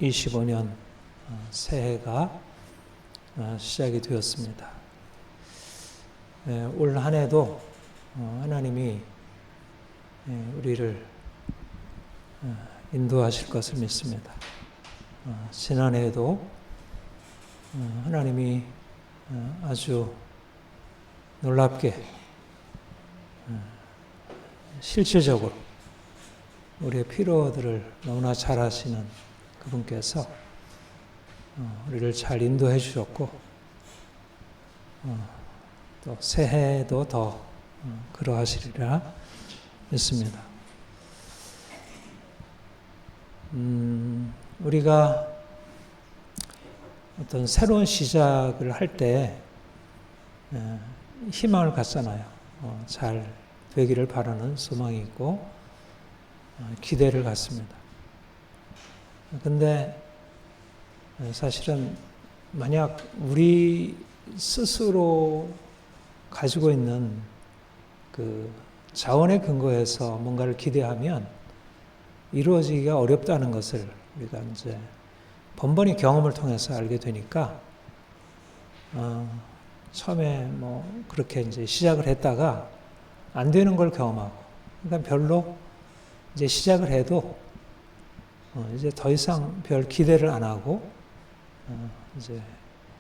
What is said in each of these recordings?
2025년 새해가 시작이 되었습니다. 올 한 해도 하나님이 우리를 인도하실 것을 믿습니다. 지난해에도 하나님이 아주 놀랍게 실질적으로 우리의 필요들을 너무나 잘 아시는 그분께서 우리를 잘 인도해 주셨고 또 새해에도 더 그러하시리라 믿습니다. 우리가 어떤 새로운 시작을 할 때 희망을 갖잖아요. 잘 되기를 바라는 소망이 있고 기대를 갖습니다. 근데 사실은 만약 우리 스스로 가지고 있는 그 자원에 근거해서 뭔가를 기대하면 이루어지기가 어렵다는 것을 우리가 이제 번번이 경험을 통해서 알게 되니까 처음에 뭐 그렇게 이제 시작을 했다가 안 되는 걸 경험하고, 그러니까 별로 이제 시작을 해도 이제 더 이상 별 기대를 안 하고 이제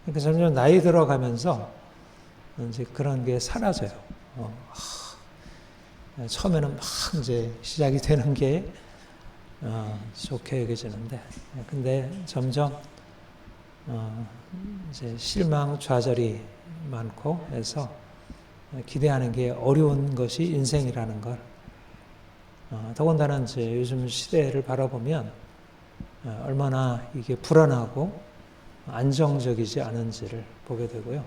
그러니까 점점 나이 들어가면서 이제 그런 게 사라져요. 처음에는 막 이제 시작이 되는 게 좋게 여겨지는데, 근데 점점 이제 실망, 좌절이 많고 해서 기대하는 게 어려운 것이 인생이라는 걸, 더군다나 이제 요즘 시대를 바라보면 얼마나 이게 불안하고 안정적이지 않은지를 보게 되고요.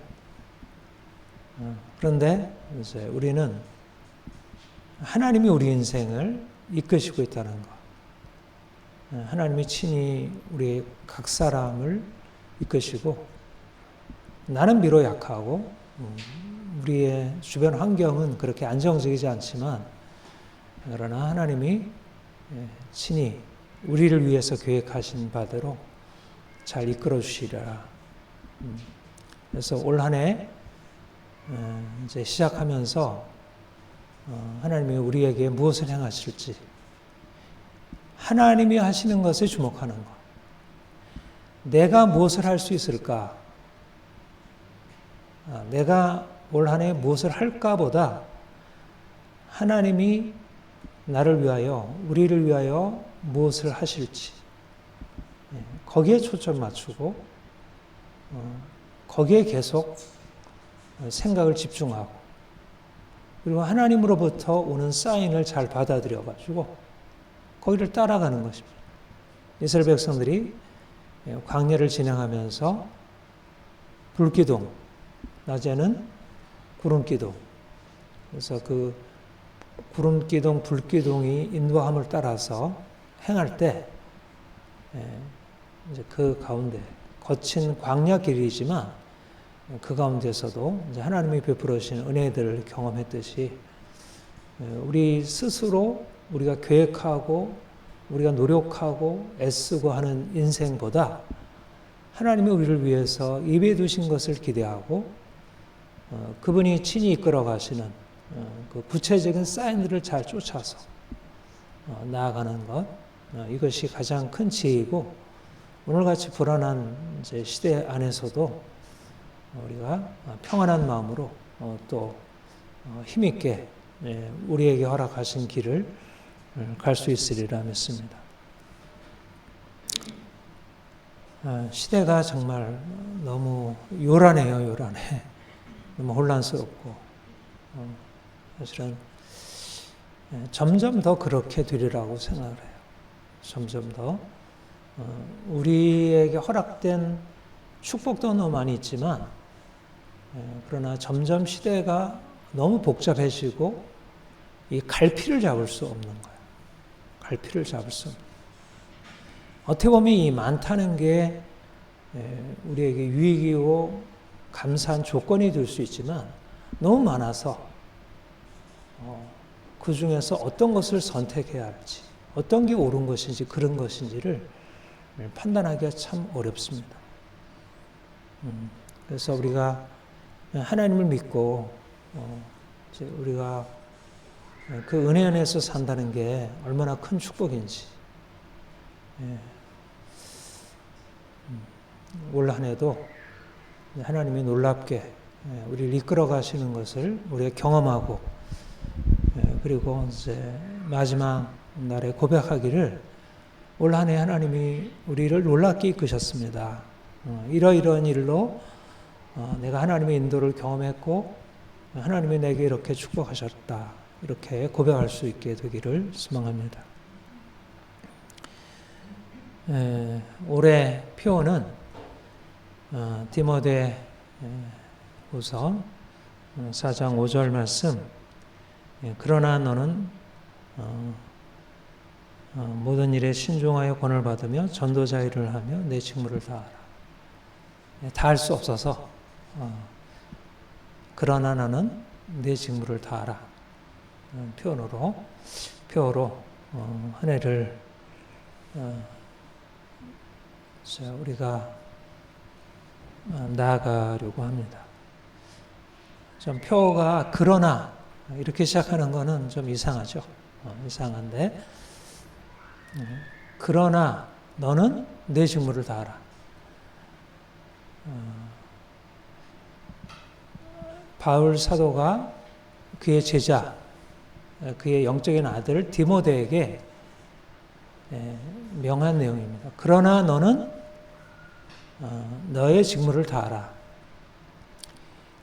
그런데 이제 우리는 하나님이 우리 인생을 이끄시고 있다는 것, 하나님이 친히 우리 각 사람을 이끄시고, 나는 비록 약하고 우리의 주변 환경은 그렇게 안정적이지 않지만 그러나 하나님이 친히 우리를 위해서 계획하신 바대로 잘 이끌어 주시리라. 그래서 올 한 해 이제 시작하면서 하나님이 우리에게 무엇을 행하실지, 하나님이 하시는 것에 주목하는 것. 내가 무엇을 할 수 있을까? 내가 올 한 해 무엇을 할까보다 하나님이 나를 위하여, 우리를 위하여 무엇을 하실지, 거기에 초점 맞추고 거기에 계속 생각을 집중하고, 그리고 하나님으로부터 오는 사인을 잘 받아들여가지고 거기를 따라가는 것입니다. 이스라엘 백성들이 광야를 진행하면서 불기둥, 낮에는 구름기둥, 그래서 그 구름기둥, 불기둥이 인도함을 따라서 행할 때 이제 그 가운데 거친 광야 길이지만 그 가운데서도 이제 하나님이 베풀어 주신 은혜들을 경험했듯이 우리 스스로 우리가 계획하고 우리가 노력하고 애쓰고 하는 인생보다 하나님이 우리를 위해서 예비해 두신 것을 기대하고 그분이 친히 이끌어 가시는 그 구체적인 사인들을 잘 쫓아서 나아가는 것, 이것이 가장 큰 지혜이고, 오늘같이 불안한 이제 시대 안에서도 우리가 평안한 마음으로 또 힘있게 우리에게 허락하신 길을 갈 수 있으리라 믿습니다. 시대가 정말 너무 요란해요, 요란해. 너무 혼란스럽고, 사실은 점점 더 그렇게 되리라고 생각을 해요. 점점 더 우리에게 허락된 축복도 너무 많이 있지만, 그러나 점점 시대가 너무 복잡해지고 이 갈피를 잡을 수 없는 거예요. 갈피를 잡을 수 없는. 어떻게 보면 이 많다는 게 우리에게 유익이고 감사한 조건이 될 수 있지만, 너무 많아서 그 중에서 어떤 것을 선택해야 할지, 어떤 게 옳은 것인지 그런 것인지를 판단하기가 참 어렵습니다. 그래서 우리가 하나님을 믿고 이제 우리가 그 은혜 안에서 산다는 게 얼마나 큰 축복인지 올 한 해도 하나님이 놀랍게 우리를 이끌어 가시는 것을 우리가 경험하고 그리고 이제 마지막 날에 고백하기를 올 한 해 하나님이 우리를 놀랍게 이끄셨습니다. 이러이러한 일로 내가 하나님의 인도를 경험했고 하나님이 내게 이렇게 축복하셨다. 이렇게 고백할 수 있게 되기를 소망합니다. 올해 표어는 디모데 후서 4장 5절 말씀 그러나 너는 모든 일에 신중하여 권을 받으며 전도자 일을 하며 내 직무를 다하라. 다 할 수 없어서 그러나 나는 내 직무를 다하라. 표어로 한 해를 우리가 나아가려고 합니다. 좀 표어가 그러나 이렇게 시작하는 거는 좀 이상하죠. 이상한데 그러나 너는 내 직무를 다하라. 바울 사도가 그의 제자, 그의 영적인 아들 디모데에게 명한 내용입니다. 그러나 너는 너의 직무를 다하라.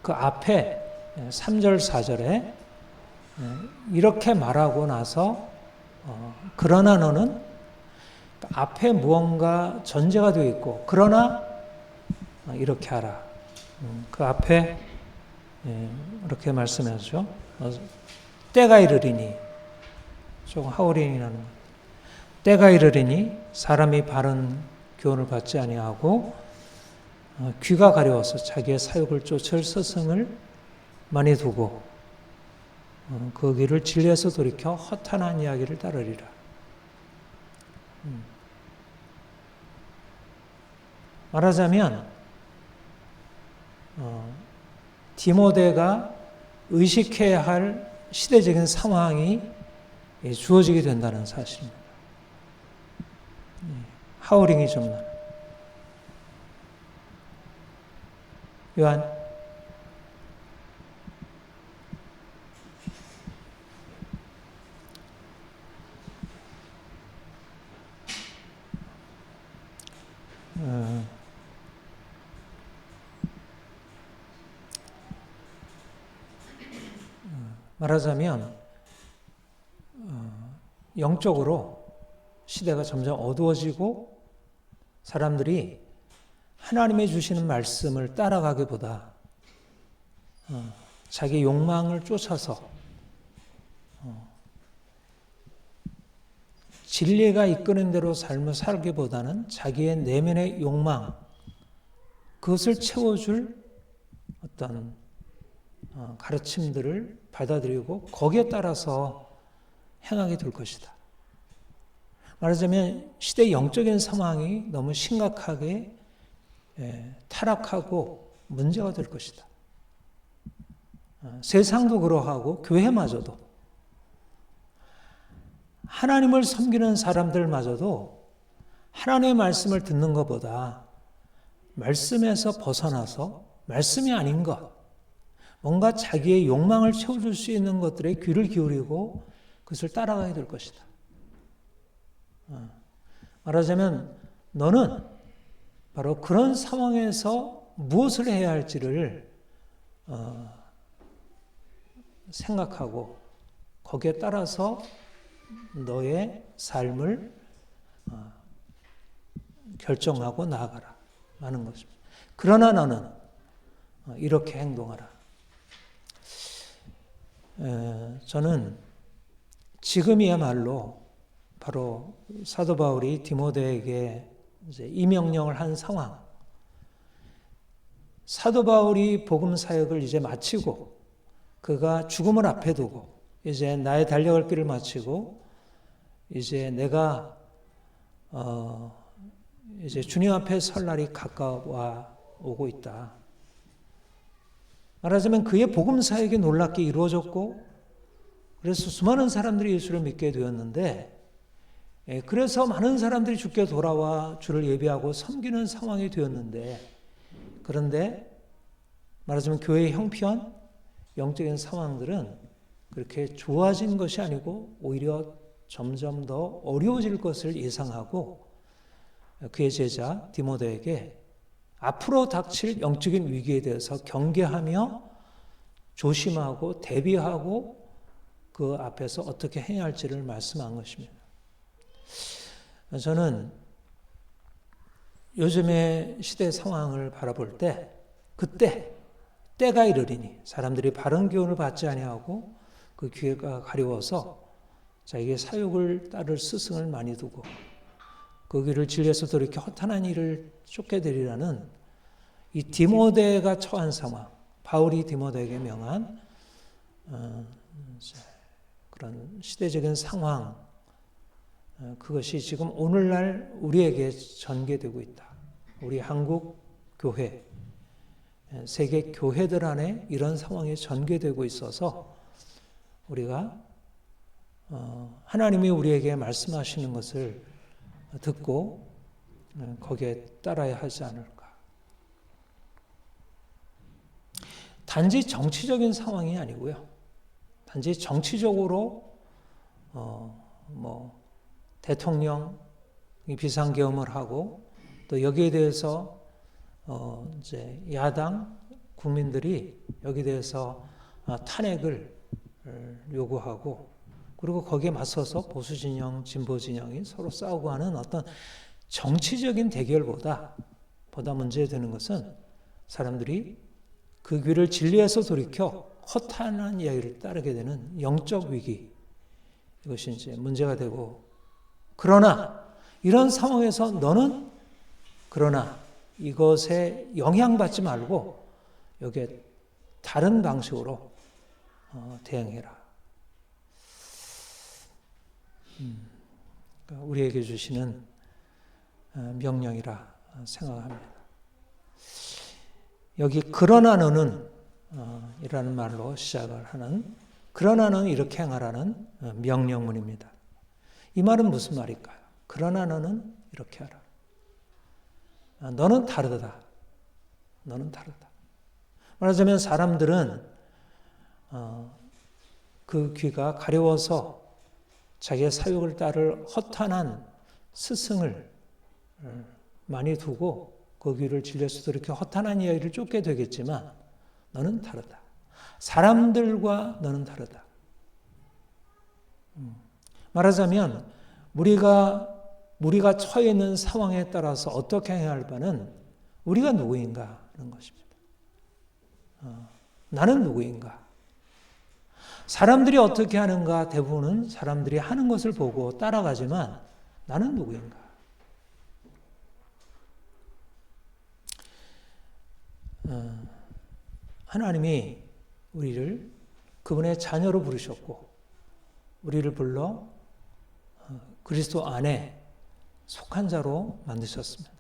그 앞에 3절, 4절에 이렇게 말하고 나서 그러나 너는 앞에 무언가 전제가 되어 있고 그러나 이렇게 하라. 그 앞에 이렇게 말씀하죠. 때가 이르리니 조금 하울링이라는 것. 때가 이르리니 사람이 바른 교훈을 받지 아니하고 귀가 가려워서 자기의 사욕을 쫓을 스승을 많이 두고 그 길을 진리에서 돌이켜 허탄한 이야기를 따르리라. 말하자면 디모데가 의식해야 할 시대적인 상황이 주어지게 된다는 사실입니다. 하울링이 좀 나는. 요한 말하자면 영적으로 시대가 점점 어두워지고 사람들이 하나님의 주시는 말씀을 따라가기보다 자기 욕망을 쫓아서 진리가 이끄는 대로 삶을 살기보다는 자기의 내면의 욕망, 그것을 채워줄 어떤 가르침들을 받아들이고 거기에 따라서 행하게 될 것이다. 말하자면 시대의 영적인 상황이 너무 심각하게 타락하고 문제가 될 것이다. 세상도 그러하고 교회마저도 하나님을 섬기는 사람들마저도 하나님의 말씀을 듣는 것보다 말씀에서 벗어나서 말씀이 아닌 것, 뭔가 자기의 욕망을 채워줄 수 있는 것들에 귀를 기울이고 그것을 따라가게 될 것이다. 말하자면 너는 바로 그런 상황에서 무엇을 해야 할지를 생각하고 거기에 따라서 너의 삶을 결정하고 나아가라 하는 것입니다. 그러나 너는 이렇게 행동하라. 저는 지금이야말로 바로 사도 바울이 디모데에게 이제 이 명령을 한 상황, 사도 바울이 복음 사역을 이제 마치고 그가 죽음을 앞에 두고 이제 나의 달려갈 길을 마치고 이제 내가 이제 주님 앞에 설 날이 가까워 오고 있다. 말하자면 그의 복음 사역이 놀랍게 이루어졌고, 그래서 수많은 사람들이 예수를 믿게 되었는데, 그래서 많은 사람들이 주께 돌아와 주를 예배하고 섬기는 상황이 되었는데, 그런데 말하자면 교회의 형편, 영적인 상황들은 그렇게 좋아진 것이 아니고 오히려 점점 더 어려워질 것을 예상하고, 그의 제자 디모데에게 앞으로 닥칠 영적인 위기에 대해서 경계하며 조심하고 대비하고 그 앞에서 어떻게 해야 할지를 말씀한 것입니다. 저는 요즘의 시대 상황을 바라볼 때, 그때 때가 이르리니 사람들이 바른 교훈을 받지 아니하고 그 귀가 가려워서 자기의 사욕을 따를 스승을 많이 두고 그 길을 진리에서 돌이켜 허탄한 일을 쫓게 되리라는 이 디모데가 처한 상황, 바울이 디모데에게 명한 그런 시대적인 상황, 그것이 지금 오늘날 우리에게 전개되고 있다. 우리 한국 교회, 세계 교회들 안에 이런 상황이 전개되고 있어서 우리가 하나님이 우리에게 말씀하시는 것을 듣고 거기에 따라야 하지 않을까. 단지 정치적인 상황이 아니고요. 단지 정치적으로 대통령이 비상계엄을 하고 또 여기에 대해서 이제 야당 국민들이 여기에 대해서 탄핵을 요구하고, 그리고 거기에 맞서서 보수 진영, 진보 진영이 서로 싸우고 하는 어떤 정치적인 대결보다 문제되는 것은 사람들이 그 귀를 진리에서 돌이켜 허탄한 이야기를 따르게 되는 영적 위기, 이것이 이제 문제가 되고, 그러나 이런 상황에서 너는 그러나 이것에 영향받지 말고 여기에 다른 방식으로 대응해라. 우리에게 주시는 명령이라 생각합니다. 여기 그러나 너는 이라는 말로 시작을 하는, 그러나 너는 이렇게 행하라는 명령문입니다. 이 말은 무슨 말일까요? 그러나 너는 이렇게 하라. 너는 다르다. 너는 다르다. 말하자면 사람들은 그 귀가 가려워서 자기의 사욕을 따를 허탄한 스승을 많이 두고 그 귀를 진리에서 이렇게 허탄한 이야기를 쫓게 되겠지만 너는 다르다. 사람들과 너는 다르다. 말하자면 우리가 처해 있는 상황에 따라서 어떻게 해야 할 바는 우리가 누구인가 하는 것입니다. 나는 누구인가? 사람들이 어떻게 하는가 대부분은 사람들이 하는 것을 보고 따라가지만 나는 누구인가? 하나님이 우리를 그분의 자녀로 부르셨고 우리를 불러 그리스도 안에 속한 자로 만드셨습니다.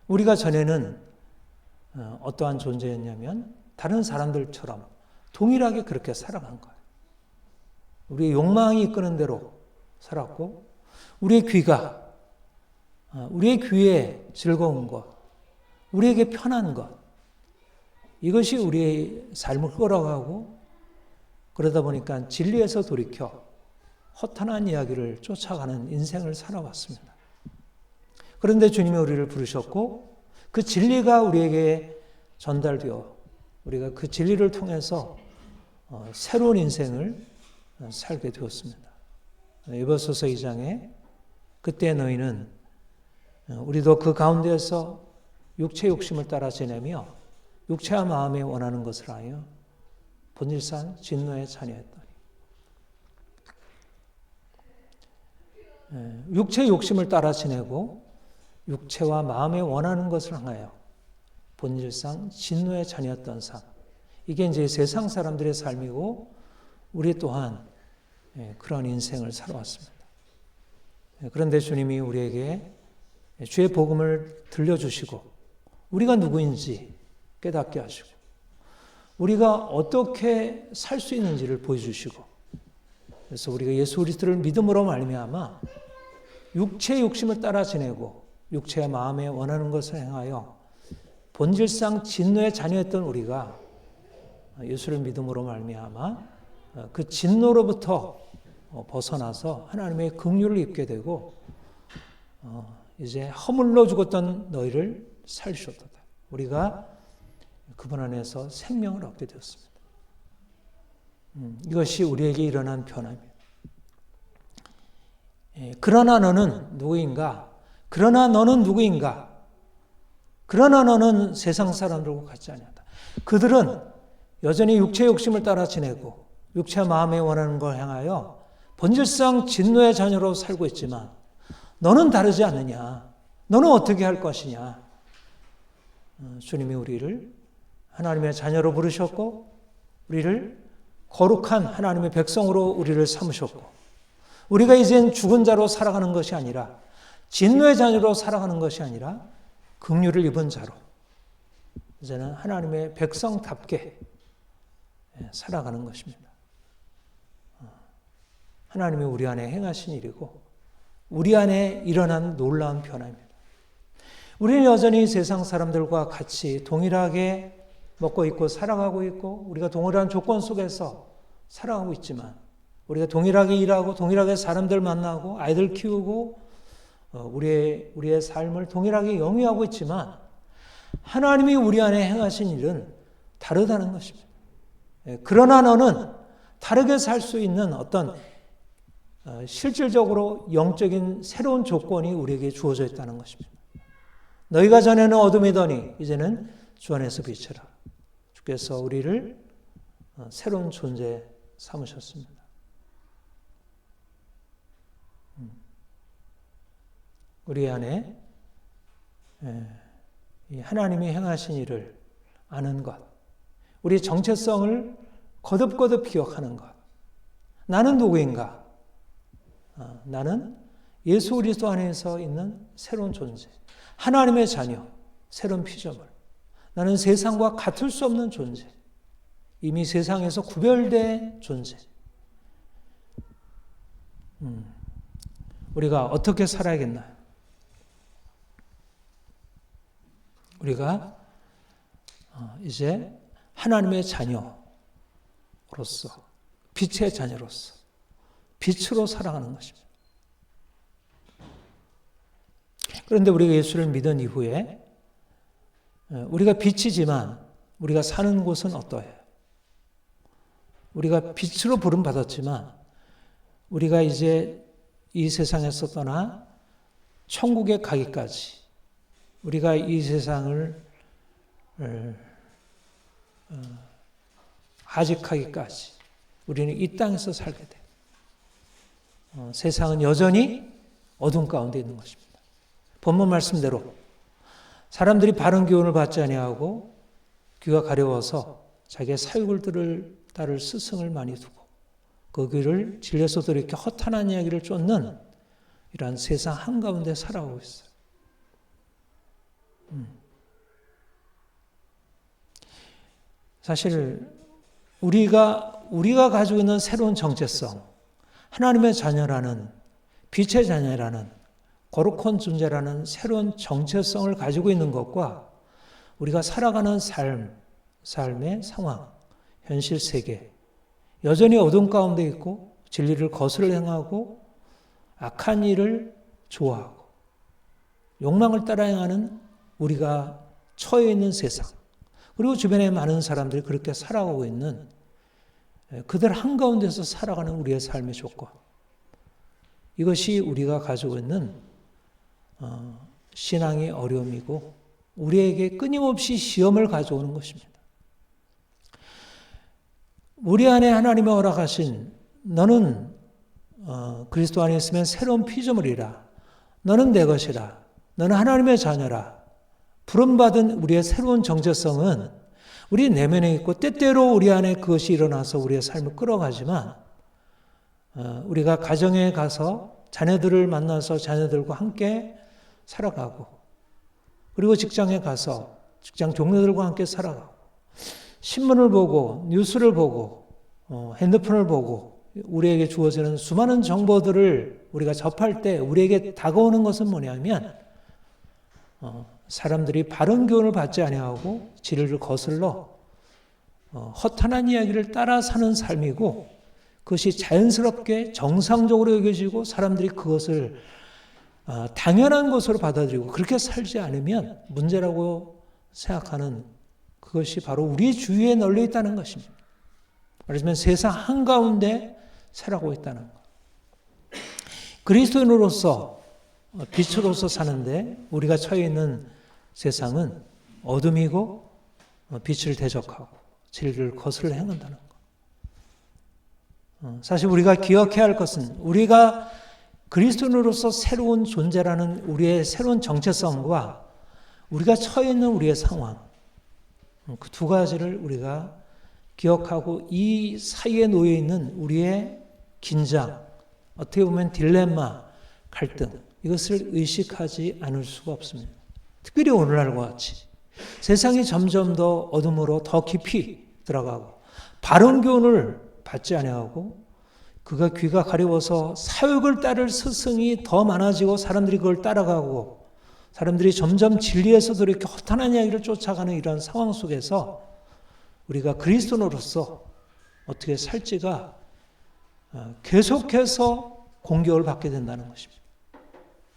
우리가 전에는 어떠한 존재였냐면 다른 사람들처럼 동일하게 그렇게 살아간 거예요. 우리의 욕망이 이끄는 대로 살았고 우리의 귀에 즐거운 것, 우리에게 편한 것, 이것이 우리의 삶을 끌어가고 그러다 보니까 진리에서 돌이켜 허탄한 이야기를 쫓아가는 인생을 살아왔습니다. 그런데 주님이 우리를 부르셨고 그 진리가 우리에게 전달되어 우리가 그 진리를 통해서 새로운 인생을 살게 되었습니다. 에베소서 2장에 그때 너희는 우리도 그 가운데에서 육체 욕심을 따라 지내며 육체와 마음에 원하는 것을 하여 본질상 진노의 자녀였더니 육체 욕심을 따라 지내고 육체와 마음에 원하는 것을 향하여 본질상 진노의 자녀였던 삶. 이게 이제 세상 사람들의 삶이고 우리 또한 그런 인생을 살아왔습니다. 그런데 주님이 우리에게 주의 복음을 들려주시고 우리가 누구인지 깨닫게 하시고 우리가 어떻게 살 수 있는지를 보여주시고 그래서 우리가 예수 그리스도를 믿음으로 말미암아 육체의 욕심을 따라 지내고 육체와 마음에 원하는 것을 행하여 본질상 진노의 자녀였던 우리가 예수를 믿음으로 말미암아 그 진노로부터 벗어나서 하나님의 긍휼을 입게 되고 이제 허물로 죽었던 너희를 살리셨도다. 우리가 그분 안에서 생명을 얻게 되었습니다. 이것이 우리에게 일어난 변화입니다. 그러나 너는 누구인가? 그러나 너는 누구인가? 그러나 너는 세상 사람들과 같지 아니하다. 그들은 여전히 육체의 욕심을 따라 지내고 육체와 마음에 원하는 걸 향하여 본질상 진노의 자녀로 살고 있지만 너는 다르지 않느냐? 너는 어떻게 할 것이냐? 주님이 우리를 하나님의 자녀로 부르셨고 우리를 거룩한 하나님의 백성으로 우리를 삼으셨고 우리가 이젠 죽은 자로 살아가는 것이 아니라 진노의 자녀로 살아가는 것이 아니라 긍휼을 입은 자로 이제는 하나님의 백성답게 살아가는 것입니다. 하나님이 우리 안에 행하신 일이고 우리 안에 일어난 놀라운 변화입니다. 우리는 여전히 세상 사람들과 같이 동일하게 먹고 있고 살아가고 있고 우리가 동일한 조건 속에서 살아가고 있지만 우리가 동일하게 일하고 동일하게 사람들 만나고 아이들 키우고 우리의 삶을 동일하게 영위하고 있지만 하나님이 우리 안에 행하신 일은 다르다는 것입니다. 그러나 너는 다르게 살 수 있는 어떤 실질적으로 영적인 새로운 조건이 우리에게 주어져 있다는 것입니다. 너희가 전에는 어둠이더니 이제는 주 안에서 빛이라. 주께서 우리를 새로운 존재 삼으셨습니다. 우리 안에 하나님이 행하신 일을 아는 것, 우리의 정체성을 거듭거듭 기억하는 것. 나는 누구인가? 나는 예수 그리스도 안에서 있는 새로운 존재, 하나님의 자녀, 새로운 피조물. 나는 세상과 같을 수 없는 존재, 이미 세상에서 구별된 존재. 우리가 어떻게 살아야겠나요? 우리가 이제 하나님의 자녀로서, 빛의 자녀로서 빛으로 살아가는 것입니다. 그런데 우리가 예수를 믿은 이후에 우리가 빛이지만 우리가 사는 곳은 어떠해요? 우리가 빛으로 부름받았지만 우리가 이제 이 세상에서 떠나 천국에 가기까지 우리가 이 세상을 아직하기까지 우리는 이 땅에서 살게 돼요. 세상은 여전히 어둠 가운데 있는 것입니다. 본문 말씀대로 사람들이 바른 교훈을 받지 아니하고 귀가 가려워서 자기의 사육을 따를 스승을 많이 두고 그 귀를 질려서도 이렇게 허탄한 이야기를 쫓는 이러한 세상 한가운데 살아가고 있어요. 사실 우리가 가지고 있는 새로운 정체성, 하나님의 자녀라는, 빛의 자녀라는, 거룩한 존재라는 새로운 정체성을 가지고 있는 것과 우리가 살아가는 삶의 상황, 현실 세계, 여전히 어둠 가운데 있고 진리를 거스를 행하고 악한 일을 좋아하고 욕망을 따라 행하는 우리가 처해 있는 세상, 그리고 주변에 많은 사람들이 그렇게 살아가고 있는 그들 한가운데서 살아가는 우리의 삶의 조건, 이것이 우리가 가지고 있는 신앙의 어려움이고 우리에게 끊임없이 시험을 가져오는 것입니다. 우리 안에 하나님이 허락하신 너는 그리스도 안에 있으면 새로운 피조물이라, 너는 내 것이라, 너는 하나님의 자녀라, 부름받은 우리의 새로운 정체성은 우리 내면에 있고 때때로 우리 안에 그것이 일어나서 우리의 삶을 끌어가지만 우리가 가정에 가서 자녀들을 만나서 자녀들과 함께 살아가고, 그리고 직장에 가서 직장 동료들과 함께 살아가고, 신문을 보고 뉴스를 보고 핸드폰을 보고 우리에게 주어지는 수많은 정보들을 우리가 접할 때 우리에게 다가오는 것은 뭐냐면 사람들이 바른 교훈을 받지 아니하고 진리를 거슬러 허탄한 이야기를 따라 사는 삶이고, 그것이 자연스럽게 정상적으로 여겨지고 사람들이 그것을 당연한 것으로 받아들이고 그렇게 살지 않으면 문제라고 생각하는 그것이 바로 우리 주위에 널려 있다는 것입니다. 말하자면 세상 한가운데 살아가고 있다는 것. 그리스도인으로서 빛으로서 사는데 우리가 처해 있는 세상은 어둠이고 빛을 대적하고 진리를 거슬러 행한다는 것. 사실 우리가 기억해야 할 것은 우리가 그리스도인으로서 새로운 존재라는 우리의 새로운 정체성과 우리가 처해 있는 우리의 상황, 그 두 가지를 우리가 기억하고 이 사이에 놓여 있는 우리의 긴장, 어떻게 보면 딜레마, 갈등, 이것을 의식하지 않을 수가 없습니다. 특별히 오늘날과 같이 세상이 점점 더 어둠으로 더 깊이 들어가고 바른 교훈을 받지 아니하고 그가 귀가 가려워서 사욕을 따를 스승이 더 많아지고 사람들이 그걸 따라가고 사람들이 점점 진리에서도 이렇게 허탄한 이야기를 쫓아가는 이런 상황 속에서 우리가 그리스도인으로서 어떻게 살지가 계속해서 공격을 받게 된다는 것입니다.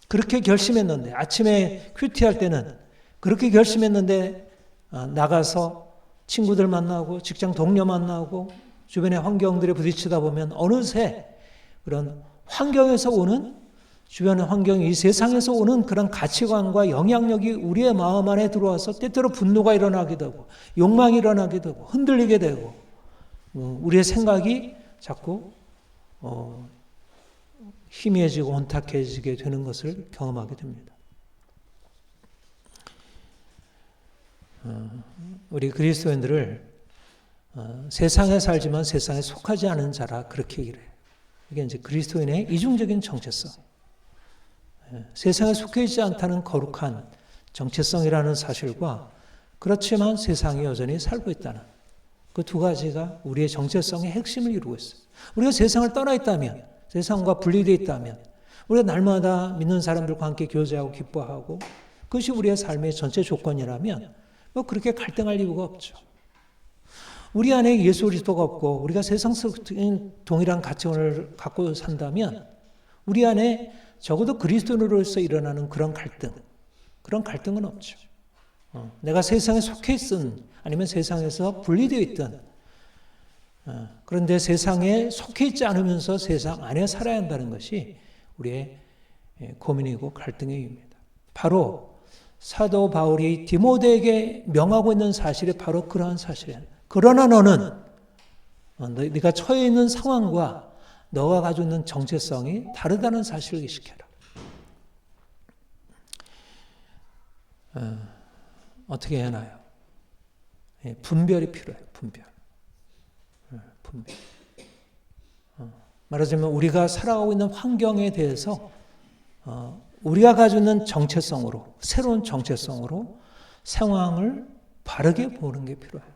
그렇게 결심했는데 아침에 큐티할 때는 그렇게 결심했는데 나가서 친구들 만나고 직장 동료 만나고 주변의 환경들에 부딪히다 보면 어느새 그런 환경에서 오는 주변의 환경, 이 세상에서 오는 그런 가치관과 영향력이 우리의 마음 안에 들어와서 때때로 분노가 일어나게 되고 욕망이 일어나게 되고 흔들리게 되고 우리의 생각이 자꾸 희미해지고 혼탁해지게 되는 것을 경험하게 됩니다. 우리 그리스도인들을 세상에 살지만 세상에 속하지 않은 자라 그렇게 얘기를 해요. 이게 이제 그리스도인의 이중적인 정체성. 세상에 속해 있지 않다는 거룩한 정체성이라는 사실과 그렇지만 세상에 여전히 살고 있다는 그 두 가지가 우리의 정체성의 핵심을 이루고 있어요. 우리가 세상을 떠나 있다면, 세상과 분리되어 있다면, 우리가 날마다 믿는 사람들과 함께 교제하고 기뻐하고 그것이 우리의 삶의 전체 조건이라면 뭐 그렇게 갈등할 이유가 없죠. 우리 안에 예수 그리스도가 없고 우리가 세상적인 동일한 가치관을 갖고 산다면 우리 안에 적어도 그리스도인으로서 일어나는 그런 갈등은 없죠. 내가 세상에 속해 있든 아니면 세상에서 분리되어 있든 그런데 세상에 속해 있지 않으면서 세상 안에 살아야 한다는 것이 우리의 고민이고 갈등의 이유입니다. 바로 사도 바울이 디모데에게 명하고 있는 사실이 바로 그러한 사실이에요. 그러나 너는 네가 처해 있는 상황과 너가 가지고 있는 정체성이 다르다는 사실을 의식해라. 어떻게 해야 하나요? 분별이 필요해요. 분별. 말하자면 우리가 살아가고 있는 환경에 대해서 우리가 가지고 있는 정체성으로, 새로운 정체성으로 상황을 바르게 보는 게 필요해요.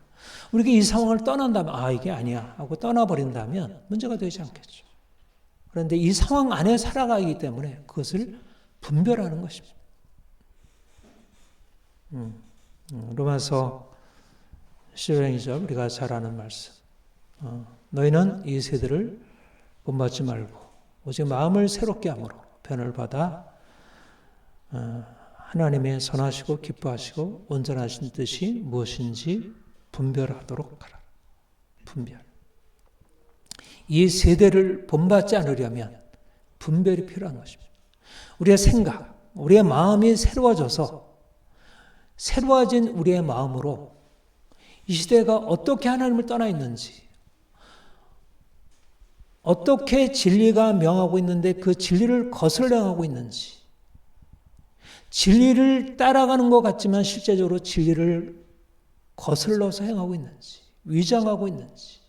우리가 이 상황을 떠난다면 이게 아니야 하고 떠나버린다면 문제가 되지 않겠죠. 그런데 이 상황 안에 살아가기 때문에 그것을 분별하는 것입니다. 로마서 11장 2절 우리가 잘 아는 말씀. 너희는 이 세대를 본받지 말고 오직 마음을 새롭게 함으로 변을 받아 하나님의 선하시고 기뻐하시고 온전하신 뜻이 무엇인지 분별하도록 하라. 분별. 이 세대를 본받지 않으려면 분별이 필요한 것입니다. 우리의 생각, 우리의 마음이 새로워져서 새로워진 우리의 마음으로 이 시대가 어떻게 하나님을 떠나 있는지, 어떻게 진리가 명하고 있는데 그 진리를 거슬러 행하고 있는지, 진리를 따라가는 것 같지만 실제적으로 진리를 거슬러서 행하고 있는지, 위장하고 있는지,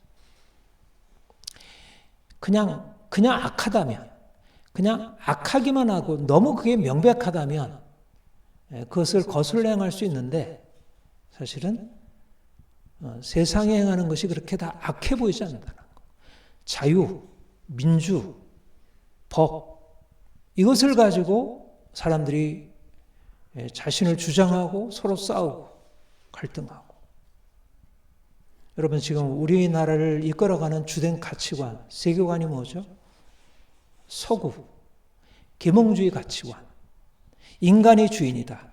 그냥 그냥 악하다면, 그냥 악하기만 하고 너무 그게 명백하다면 그것을 거슬러 행할 수 있는데 사실은 세상에 행하는 것이 그렇게 다 악해 보이지 않는다는 거. 자유, 민주, 법 이것을 가지고 사람들이 자신을 주장하고 서로 싸우고 갈등하고. 여러분 지금 우리나라를 이끌어가는 주된 가치관, 세계관이 뭐죠? 서구, 계몽주의 가치관. 인간이 주인이다.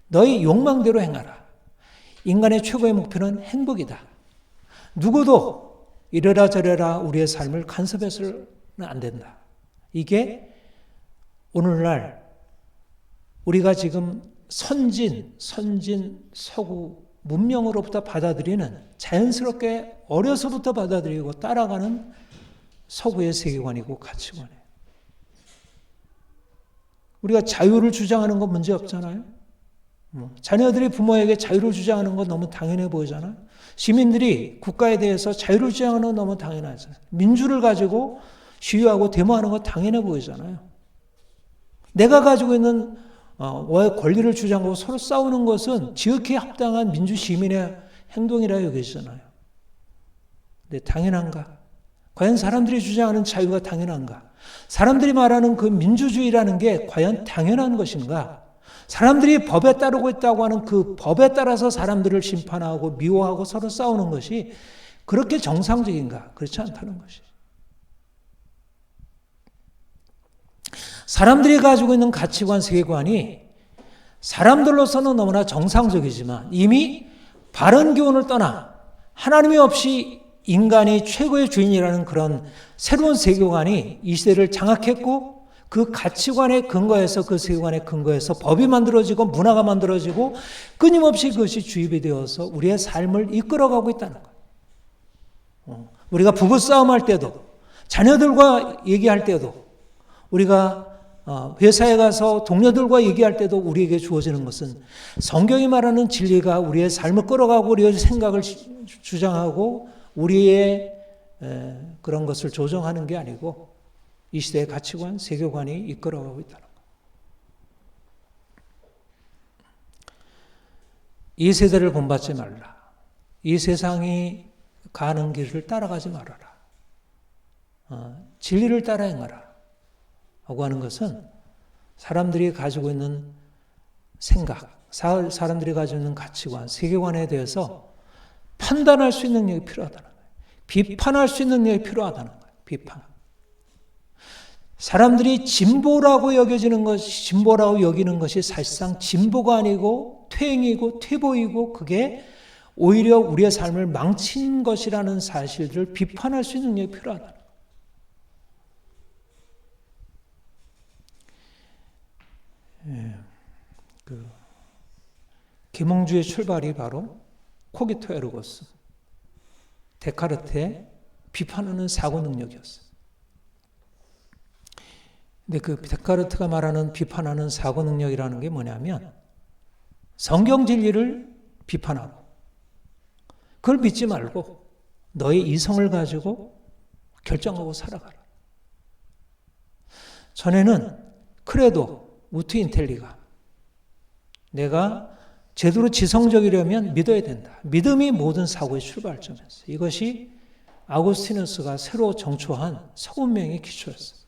너희 욕망대로 행하라. 인간의 최고의 목표는 행복이다. 누구도 이래라 저래라 우리의 삶을 간섭해서는 안 된다. 이게 오늘날 우리가 지금 선진, 서구 문명으로부터 받아들이는 자연스럽게 어려서부터 받아들이고 따라가는 서구의 세계관이고 가치관이에요. 우리가 자유를 주장하는 건 문제 없잖아요. 자녀들이 부모에게 자유를 주장하는 건 너무 당연해 보이잖아요. 시민들이 국가에 대해서 자유를 주장하는 건 너무 당연하잖아요. 민주를 가지고 시위하고 데모하는 건 당연해 보이잖아요. 내가 가지고 있는 권리를 주장하고 서로 싸우는 것은 지극히 합당한 민주 시민의 행동이라 여기잖아요. 근데 당연한가? 과연 사람들이 주장하는 자유가 당연한가? 사람들이 말하는 그 민주주의라는 게 과연 당연한 것인가? 사람들이 법에 따르고 있다고 하는 그 법에 따라서 사람들을 심판하고 미워하고 서로 싸우는 것이 그렇게 정상적인가? 그렇지 않다는 것이. 사람들이 가지고 있는 가치관, 세계관이 사람들로서는 너무나 정상적이지만 이미 바른 교훈을 떠나 하나님이 없이 인간이 최고의 주인이라는 그런 새로운 세계관이 이 시대를 장악했고 그 가치관의 근거에서 그 세계관의 근거에서 법이 만들어지고 문화가 만들어지고 끊임없이 그것이 주입이 되어서 우리의 삶을 이끌어가고 있다는 거예요. 우리가 부부싸움할 때도 자녀들과 얘기할 때도 우리가 회사에 가서 동료들과 얘기할 때도 우리에게 주어지는 것은 성경이 말하는 진리가 우리의 삶을 끌어가고 우리의 생각을 주장하고 우리의 그런 것을 조정하는 게 아니고 이 시대의 가치관, 세계관이 이끌어가고 있다는 것. 이 세대를 본받지 말라. 이 세상이 가는 길을 따라가지 말아라. 진리를 따라 행하라. 하고 하는 것은 사람들이 가지고 있는 생각, 사람들이 가지고 있는 가치관, 세계관에 대해서 판단할 수 있는 능력이 필요하다는 거예요. 비판할 수 있는 능력이 필요하다는 거예요. 비판. 사람들이 진보라고 여겨지는 것이, 진보라고 여기는 것이 사실상 진보가 아니고 퇴행이고 퇴보이고 그게 오히려 우리의 삶을 망친 것이라는 사실을 비판할 수 있는 능력이 필요하다는 거예요. 계몽주의 출발이 바로 코기토 에르고스, 데카르트의 비판하는 사고 능력이었어요. 근데 그 데카르트가 말하는 비판하는 사고 능력이라는 게 뭐냐면 성경 진리를 비판하고 그걸 믿지 말고 너의 이성을 가지고 결정하고 살아가라. 전에는 크레도, 우트 인텔리가 내가 제대로 지성적이려면 믿어야 된다. 믿음이 모든 사고의 출발점이었어요. 이것이 아우구스티누스가 새로 정초한 서구문명의 기초였어요.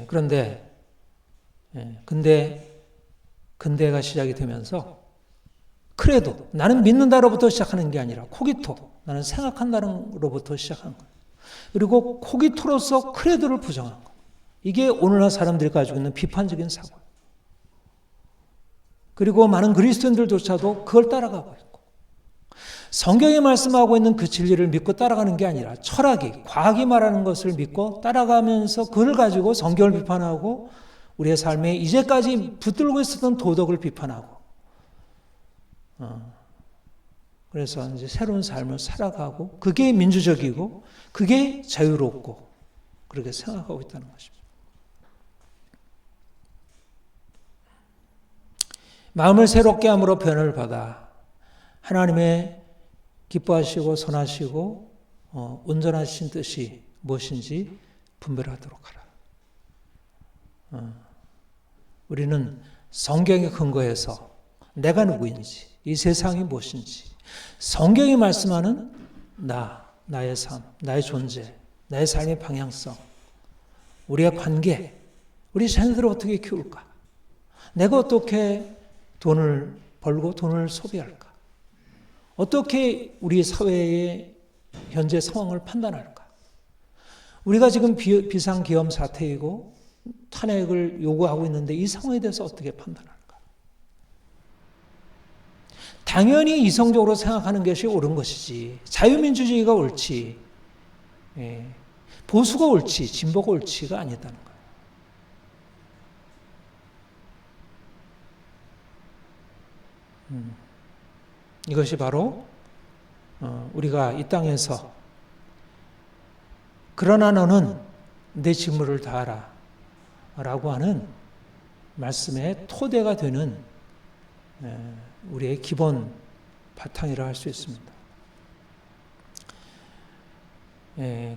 그런데 근대가 시작이 되면서 크레도, 나는 믿는다로부터 시작하는 게 아니라 코기토, 나는 생각한다로부터 시작한 거예요. 그리고 코기토로서 크레도를 부정한 거예요. 이게 오늘날 사람들이 가지고 있는 비판적인 사고. 그리고 많은 그리스도인들조차도 그걸 따라가고 있고 성경이 말씀하고 있는 그 진리를 믿고 따라가는 게 아니라 철학이, 과학이 말하는 것을 믿고 따라가면서 그걸 가지고 성경을 비판하고 우리의 삶에 이제까지 붙들고 있었던 도덕을 비판하고 그래서 이제 새로운 삶을 살아가고 그게 민주적이고 그게 자유롭고 그렇게 생각하고 있다는 것입니다. 마음을 새롭게 함으로 변화를 받아 하나님의 기뻐하시고 선하시고 온전하신 뜻이 무엇인지 분별하도록 하라. 우리는 성경에 근거해서 내가 누구인지, 이 세상이 무엇인지, 성경이 말씀하는 나의 삶, 나의 존재, 나의 삶의 방향성, 우리의 관계, 우리 자녀들을 어떻게 키울까? 내가 어떻게 돈을 벌고 돈을 소비할까? 어떻게 우리 사회의 현재 상황을 판단할까? 우리가 지금 비상기업 사태이고 탄핵을 요구하고 있는데 이 상황에 대해서 어떻게 판단할까? 당연히 이성적으로 생각하는 것이 옳은 것이지, 자유민주주의가 옳지, 보수가 옳지, 진보가 옳지가 아니다는 거예요. 이것이 바로 우리가 이 땅에서 그러나 너는 내 직무를 다하라 라고 하는 말씀의 토대가 되는 우리의 기본 바탕이라 할 수 있습니다.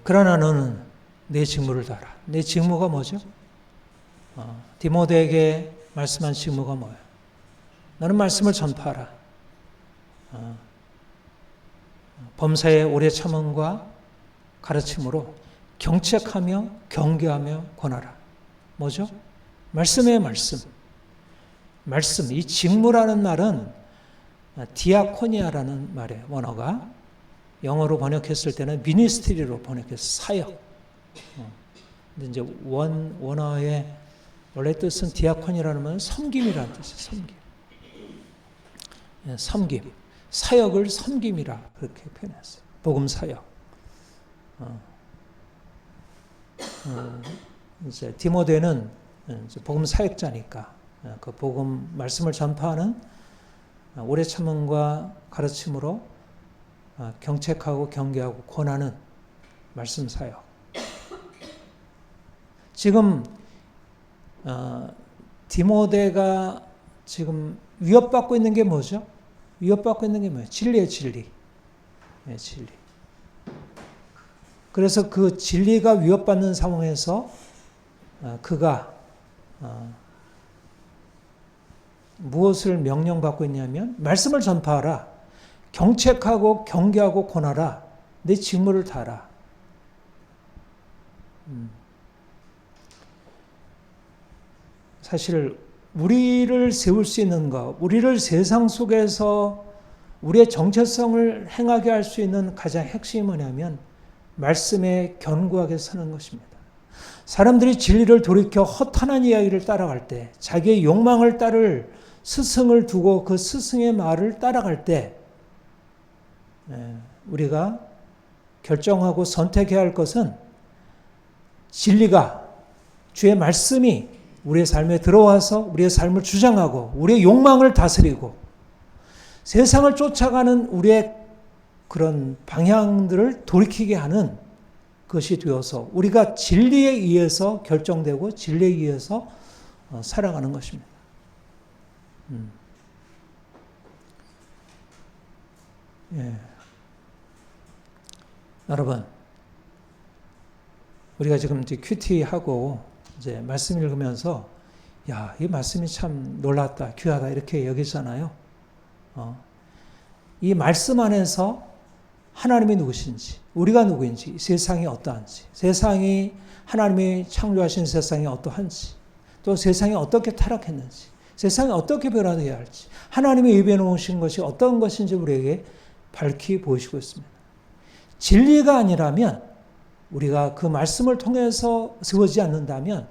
그러나 너는 내 직무를 다하라. 내 직무가 뭐죠? 디모데에게 말씀한 직무가 뭐예요? 너는 말씀을 전파하라. 범사의 오래 참음과 가르침으로 경책하며 경계하며 권하라. 뭐죠? 말씀의 말씀. 말씀, 이 직무라는 말은 디아코니아라는 말의 원어가 영어로 번역했을 때는 미니스트리로 번역해서 사역. 근데 이제 원어의 원래 뜻은 디아코니라는 말은 섬김이라는 뜻이에요. 섬김. 사역을 섬김이라 그렇게 표현했어요. 복음 사역. 이제 디모데는 이제 복음 사역자니까 그 복음 말씀을 전파하는 오래 참음과 가르침으로 경책하고 경계하고 권하는 말씀 사역. 지금 디모데가 지금 위협받고 있는 게 뭐죠? 위협받고 있는 게 뭐예요? 진리예요, 진리. 네, 진리. 그래서 그 진리가 위협받는 상황에서 그가 무엇을 명령받고 있냐면 말씀을 전파하라. 경책하고 경계하고 권하라. 내 직무를 다하라. 사실 우리를 세울 수 있는 것, 우리를 세상 속에서 우리의 정체성을 행하게 할 수 있는 가장 핵심이 뭐냐면 말씀에 견고하게 서는 것입니다. 사람들이 진리를 돌이켜 허탄한 이야기를 따라갈 때, 자기의 욕망을 따를 스승을 두고 그 스승의 말을 따라갈 때 우리가 결정하고 선택해야 할 것은 진리가, 주의 말씀이 우리의 삶에 들어와서 우리의 삶을 주장하고 우리의 욕망을 다스리고 세상을 쫓아가는 우리의 그런 방향들을 돌이키게 하는 것이 되어서 우리가 진리에 의해서 결정되고 진리에 의해서 살아가는 것입니다. 여러분, 우리가 지금 이제 큐티하고 이제 말씀 읽으면서 야, 이 말씀이 참 놀랐다, 귀하다 이렇게 여기잖아요. 이 말씀 안에서 하나님이 누구신지, 우리가 누구인지, 세상이 어떠한지, 세상이 하나님이 창조하신 세상이 어떠한지, 또 세상이 어떻게 타락했는지, 세상이 어떻게 변화되어야 할지, 하나님이 예비해 놓으신 것이 어떤 것인지 우리에게 밝히 보이시고 있습니다. 진리가 아니라면 우리가 그 말씀을 통해서 세워지지 않는다면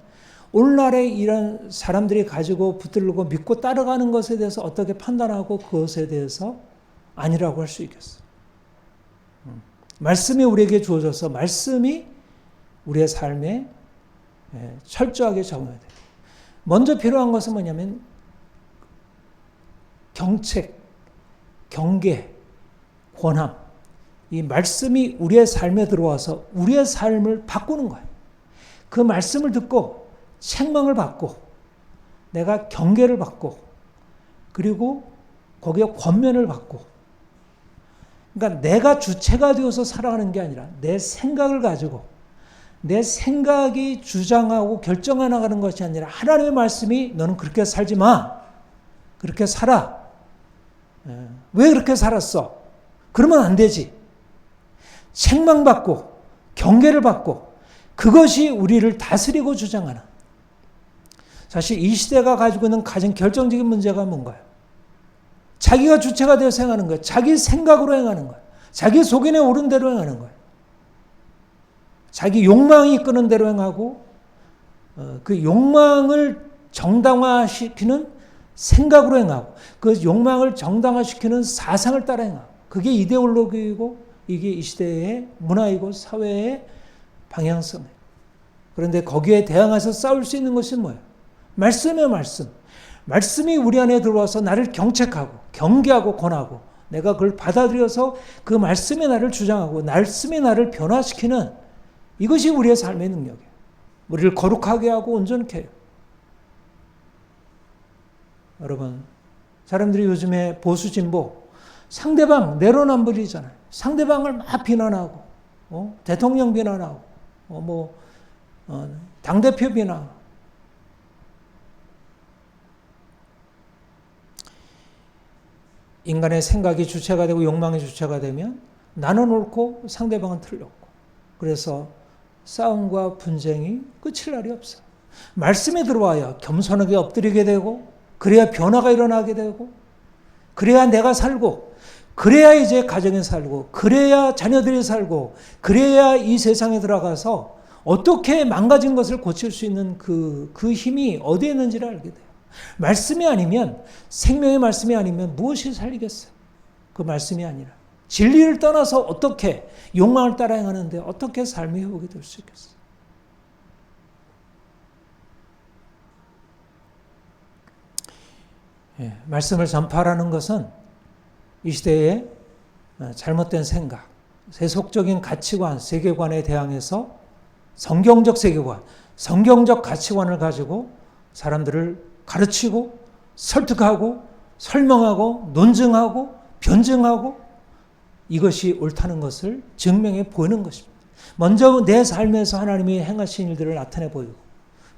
오늘날의 이런 사람들이 가지고 붙들고 믿고 따라가는 것에 대해서 어떻게 판단하고 그것에 대해서 아니라고 할 수 있겠어요. 말씀이 우리에게 주어져서 말씀이 우리의 삶에 철저하게 적용해야 돼요. 먼저 필요한 것은 뭐냐면 경책, 경계, 권함. 이 말씀이 우리의 삶에 들어와서 우리의 삶을 바꾸는 거예요. 그 말씀을 듣고 책망을 받고 내가 경계를 받고 그리고 거기에 권면을 받고 그러니까 내가 주체가 되어서 살아가는 게 아니라 내 생각을 가지고 내 생각이 주장하고 결정해 나가는 것이 아니라 하나님의 말씀이 너는 그렇게 살지 마. 그렇게 살아. 왜 그렇게 살았어? 그러면 안 되지. 책망받고 경계를 받고 그것이 우리를 다스리고 주장하는. 사실 이 시대가 가지고 있는 가장 결정적인 문제가 뭔가요? 자기가 주체가 되어서 행하는 거예요. 자기 생각으로 행하는 거예요. 자기 속인에 오른 대로 행하는 거예요. 자기 욕망이 이끄는 대로 행하고 그 욕망을 정당화시키는 생각으로 행하고 그 욕망을 정당화시키는 사상을 따라 행하고 그게 이데올로기이고 이게 이 시대의 문화이고 사회의 방향성이에요. 그런데 거기에 대항해서 싸울 수 있는 것이 뭐예요? 말씀이에요, 말씀. 말씀이 우리 안에 들어와서 나를 경책하고 경계하고 권하고 내가 그걸 받아들여서 그 말씀이 나를 주장하고 말씀이 나를 변화시키는 이것이 우리의 삶의 능력이에요. 우리를 거룩하게 하고 온전케 해요. 여러분, 사람들이 요즘에 보수 진보 상대방 내로남불이잖아요. 상대방을 막 비난하고 대통령 비난하고 당대표 비난하고 인간의 생각이 주체가 되고 욕망이 주체가 되면 나는 옳고 상대방은 틀렸고 그래서 싸움과 분쟁이 끝일 날이 없어요. 말씀이 들어와야 겸손하게 엎드리게 되고 그래야 변화가 일어나게 되고 그래야 내가 살고 그래야 이제 가정이 살고 그래야 자녀들이 살고 그래야 이 세상에 들어가서 어떻게 망가진 것을 고칠 수 있는 그 힘이 어디에 있는지를 알게 돼요. 말씀이 아니면 생명의 말씀이 아니면 무엇이 살리겠어요? 그 말씀이 아니라 진리를 떠나서 어떻게 욕망을 따라 행하는데 어떻게 삶이 회복이 될 수 있겠어요? 말씀을 전파하라는 것은 이 시대의 잘못된 생각, 세속적인 가치관, 세계관에 대항해서 성경적 세계관, 성경적 가치관을 가지고 사람들을 가르치고 설득하고 설명하고 논증하고 변증하고 이것이 옳다는 것을 증명해 보이는 것입니다. 먼저 내 삶에서 하나님이 행하신 일들을 나타내 보이고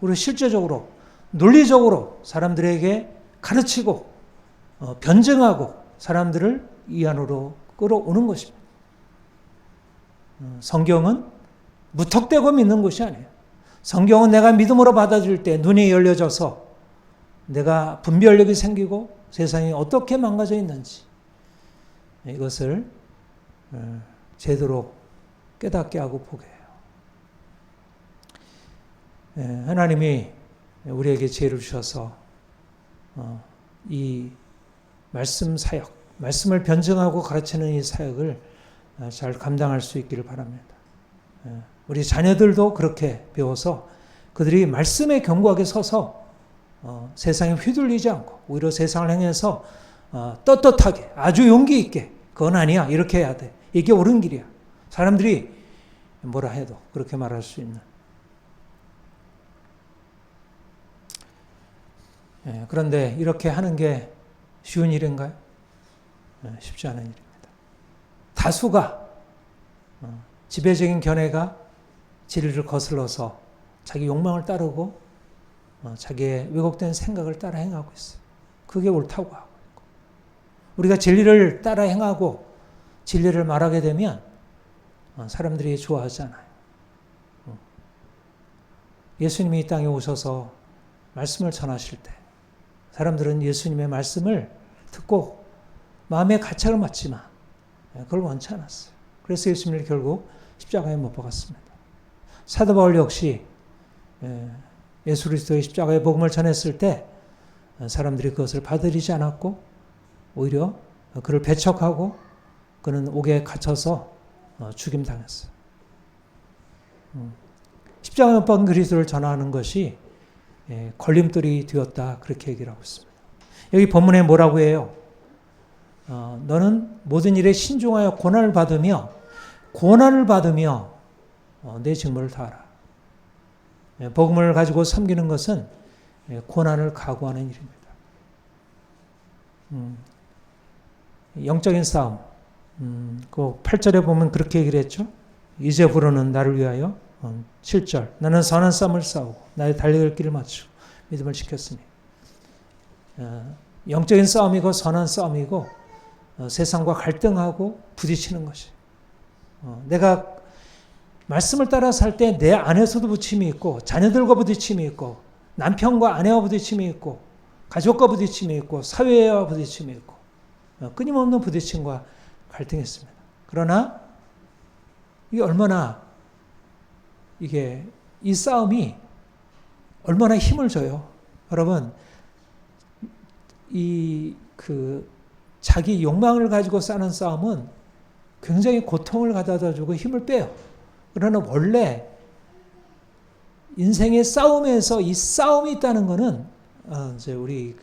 그리고 실제적으로 논리적으로 사람들에게 가르치고 변증하고 사람들을 이 안으로 끌어오는 것입니다. 성경은 무턱대고 믿는 것이 아니에요. 성경은 내가 믿음으로 받아들일 때 눈이 열려져서 내가 분별력이 생기고 세상이 어떻게 망가져 있는지 이것을 제대로 깨닫게 하고 보게 해요. 하나님이 우리에게 지혜를 주셔서 이 말씀 사역, 말씀을 변증하고 가르치는 이 사역을 잘 감당할 수 있기를 바랍니다. 우리 자녀들도 그렇게 배워서 그들이 말씀에 견고하게 서서 세상에 휘둘리지 않고 오히려 세상을 향해서 떳떳하게 아주 용기 있게 그건 아니야 이렇게 해야 돼 이게 옳은 길이야 사람들이 뭐라 해도 그렇게 말할 수 있는 그런데 이렇게 하는 게 쉬운 일인가요? 쉽지 않은 일입니다. 다수가 지배적인 견해가 진리를 거슬러서 자기 욕망을 따르고 자기의 왜곡된 생각을 따라 행하고 있어요. 그게 옳다고 하고 있고 우리가 진리를 따라 행하고 진리를 말하게 되면 사람들이 좋아하지 않아요. 예수님이 이 땅에 오셔서 말씀을 전하실 때 사람들은 예수님의 말씀을 듣고 마음에 가책을 받지만 그걸 원치 않았어요. 그래서 예수님을 결국 십자가에 못 박았습니다. 사도 바울 역시 예수 그리스도의 십자가의 복음을 전했을 때 사람들이 그것을 받아들이지 않았고 오히려 그를 배척하고 그는 옥에 갇혀서 죽임당했어요. 십자가에 못 박은 그리스도를 전하는 것이 걸림돌이 되었다 그렇게 얘기를 하고 있습니다. 여기 본문에 뭐라고 해요? 너는 모든 일에 신중하여 고난을 받으며 내 직무를 다하라. 복음을 가지고 섬기는 것은 고난을 각오하는 일입니다. 영적인 싸움, 그 8절에 보면 그렇게 얘기를 했죠. 이제부로는 나를 위하여 7절 나는 선한 싸움을 싸우고 나의 달려갈 길을 마치고 믿음을 지켰으니 영적인 싸움이고 선한 싸움이고 세상과 갈등하고 부딪히는 것이 내가 말씀을 따라 살 때 내 안에서도 부딪힘이 있고 자녀들과 부딪힘이 있고 남편과 아내와 부딪힘이 있고 가족과 부딪힘이 있고 사회와 부딪힘이 있고 끊임없는 부딪힘과 갈등이 있습니다. 그러나 이게 얼마나 이 싸움이 얼마나 힘을 줘요. 여러분 자기 욕망을 가지고 싸는 싸움은 굉장히 고통을 가져다 주고 힘을 빼요. 그러나 원래 인생의 싸움에서 이 싸움이 있다는 것은 이제 우리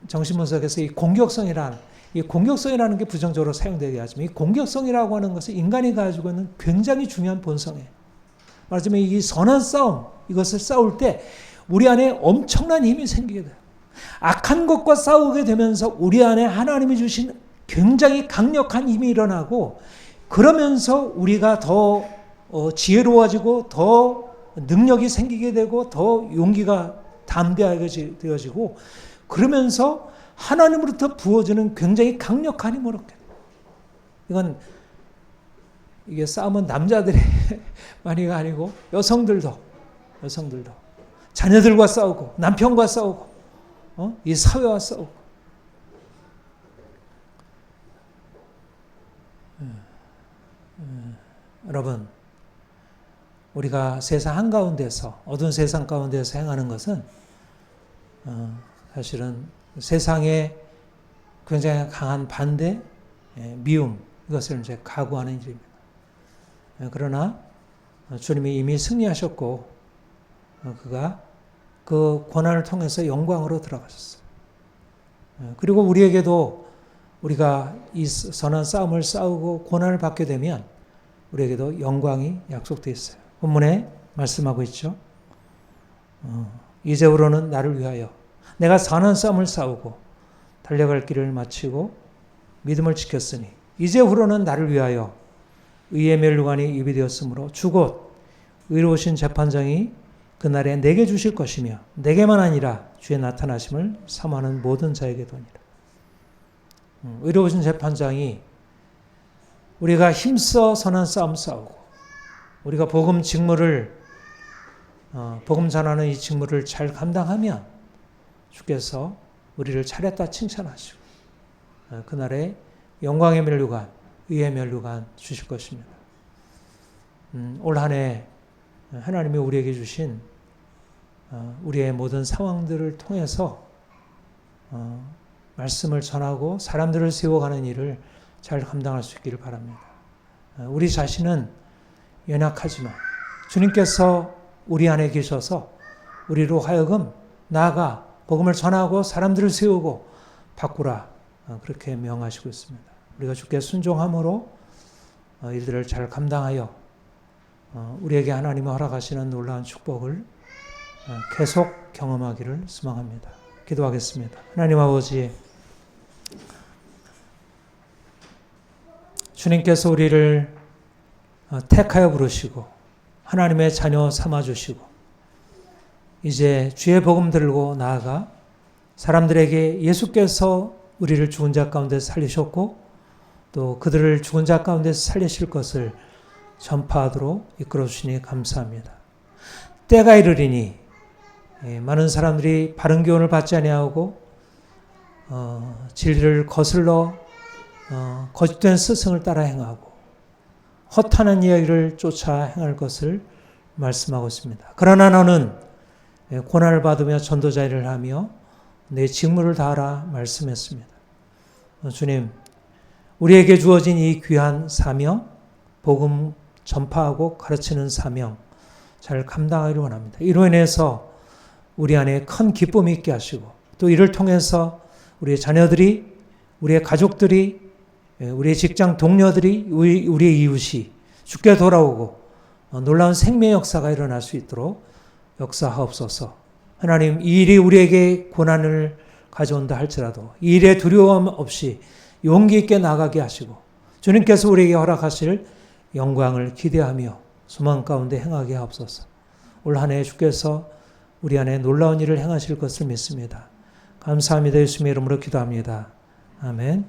정신분석에서 이 공격성이라는 게 부정적으로 사용되게 하지만 이 공격성이라고 하는 것은 인간이 가지고 있는 굉장히 중요한 본성이에요. 말하자면 이 선한 싸움, 이것을 싸울 때 우리 안에 엄청난 힘이 생기게 돼요. 악한 것과 싸우게 되면서 우리 안에 하나님이 주신 굉장히 강력한 힘이 일어나고 그러면서 우리가 더 지혜로워지고 더 능력이 생기게 되고 더 용기가 담대하게 되어지고 그러면서 하나님으로부터 부어지는 굉장히 강력한 힘을 얻게 돼요. 이게 싸움은 남자들의 만이가 아니고 여성들도 자녀들과 싸우고 남편과 싸우고 이 사회와 싸우고 여러분 우리가 세상 한가운데서 어두운 세상 가운데서 행하는 것은 사실은 세상에 굉장히 강한 반대, 미움 이것을 이제 각오하는 일입니다. 그러나 주님이 이미 승리하셨고 그가 그 고난을 통해서 영광으로 들어가셨어요. 그리고 우리에게도 우리가 이 선한 싸움을 싸우고 고난을 받게 되면 우리에게도 영광이 약속되어 있어요. 본문에 말씀하고 있죠. 이제부로는 나를 위하여 내가 선한 싸움을 싸우고 달려갈 길을 마치고 믿음을 지켰으니 이제부로는 나를 위하여 의의 면류관이 입이 되었으므로 주곧 의로우신 재판장이 그날에 내게 주실 것이며 내게만 아니라 주의 나타나심을 사모하는 모든 자에게 도니라. 의로우신 재판장이 우리가 힘써 선한 싸움 싸우고 우리가 복음 직무를 복음 전하는 이 직무를 잘 감당하면 주께서 우리를 차렸다 칭찬하시고 그날에 영광의 면류관, 의의 면류관 주실 것입니다. 올 한 해 하나님이 우리에게 주신 우리의 모든 상황들을 통해서 말씀을 전하고 사람들을 세워가는 일을 잘 감당할 수 있기를 바랍니다. 우리 자신은 연약하지만 주님께서 우리 안에 계셔서 우리로 하여금 나아가 복음을 전하고 사람들을 세우고 바꾸라 그렇게 명하시고 있습니다. 우리가 주께 순종함으로 일들을 잘 감당하여 우리에게 하나님이 허락하시는 놀라운 축복을 계속 경험하기를 소망합니다. 기도하겠습니다. 하나님 아버지, 주님께서 우리를 택하여 부르시고 하나님의 자녀 삼아주시고 이제 주의 복음 들고 나아가 사람들에게 예수께서 우리를 죽은 자 가운데 살리셨고 또 그들을 죽은 자 가운데서 살리실 것을 전파하도록 이끌어 주시니 감사합니다. 때가 이르리니 많은 사람들이 바른 교훈을 받지 아니하고 진리를 거슬러 거짓된 스승을 따라 행하고 허탄한 이야기를 쫓아 행할 것을 말씀하고 있습니다. 그러나 너는 고난을 받으며 전도자 일을 하며 내 직무를 다하라 말씀했습니다. 주님, 우리에게 주어진 이 귀한 사명, 복음 전파하고 가르치는 사명 잘 감당하기를 원합니다. 이로 인해서 우리 안에 큰 기쁨이 있게 하시고 또 이를 통해서 우리의 자녀들이, 우리의 가족들이, 우리의 직장 동료들이, 우리의 이웃이 주께 돌아오고 놀라운 생명의 역사가 일어날 수 있도록 역사하옵소서. 하나님, 이 일이 우리에게 고난을 가져온다 할지라도 이 일에 두려움 없이 용기 있게 나가게 하시고 주님께서 우리에게 허락하실 영광을 기대하며 소망 가운데 행하게 하옵소서. 올 한 해 주께서 우리 안에 놀라운 일을 행하실 것을 믿습니다. 감사합니다. 예수님의 이름으로 기도합니다. 아멘.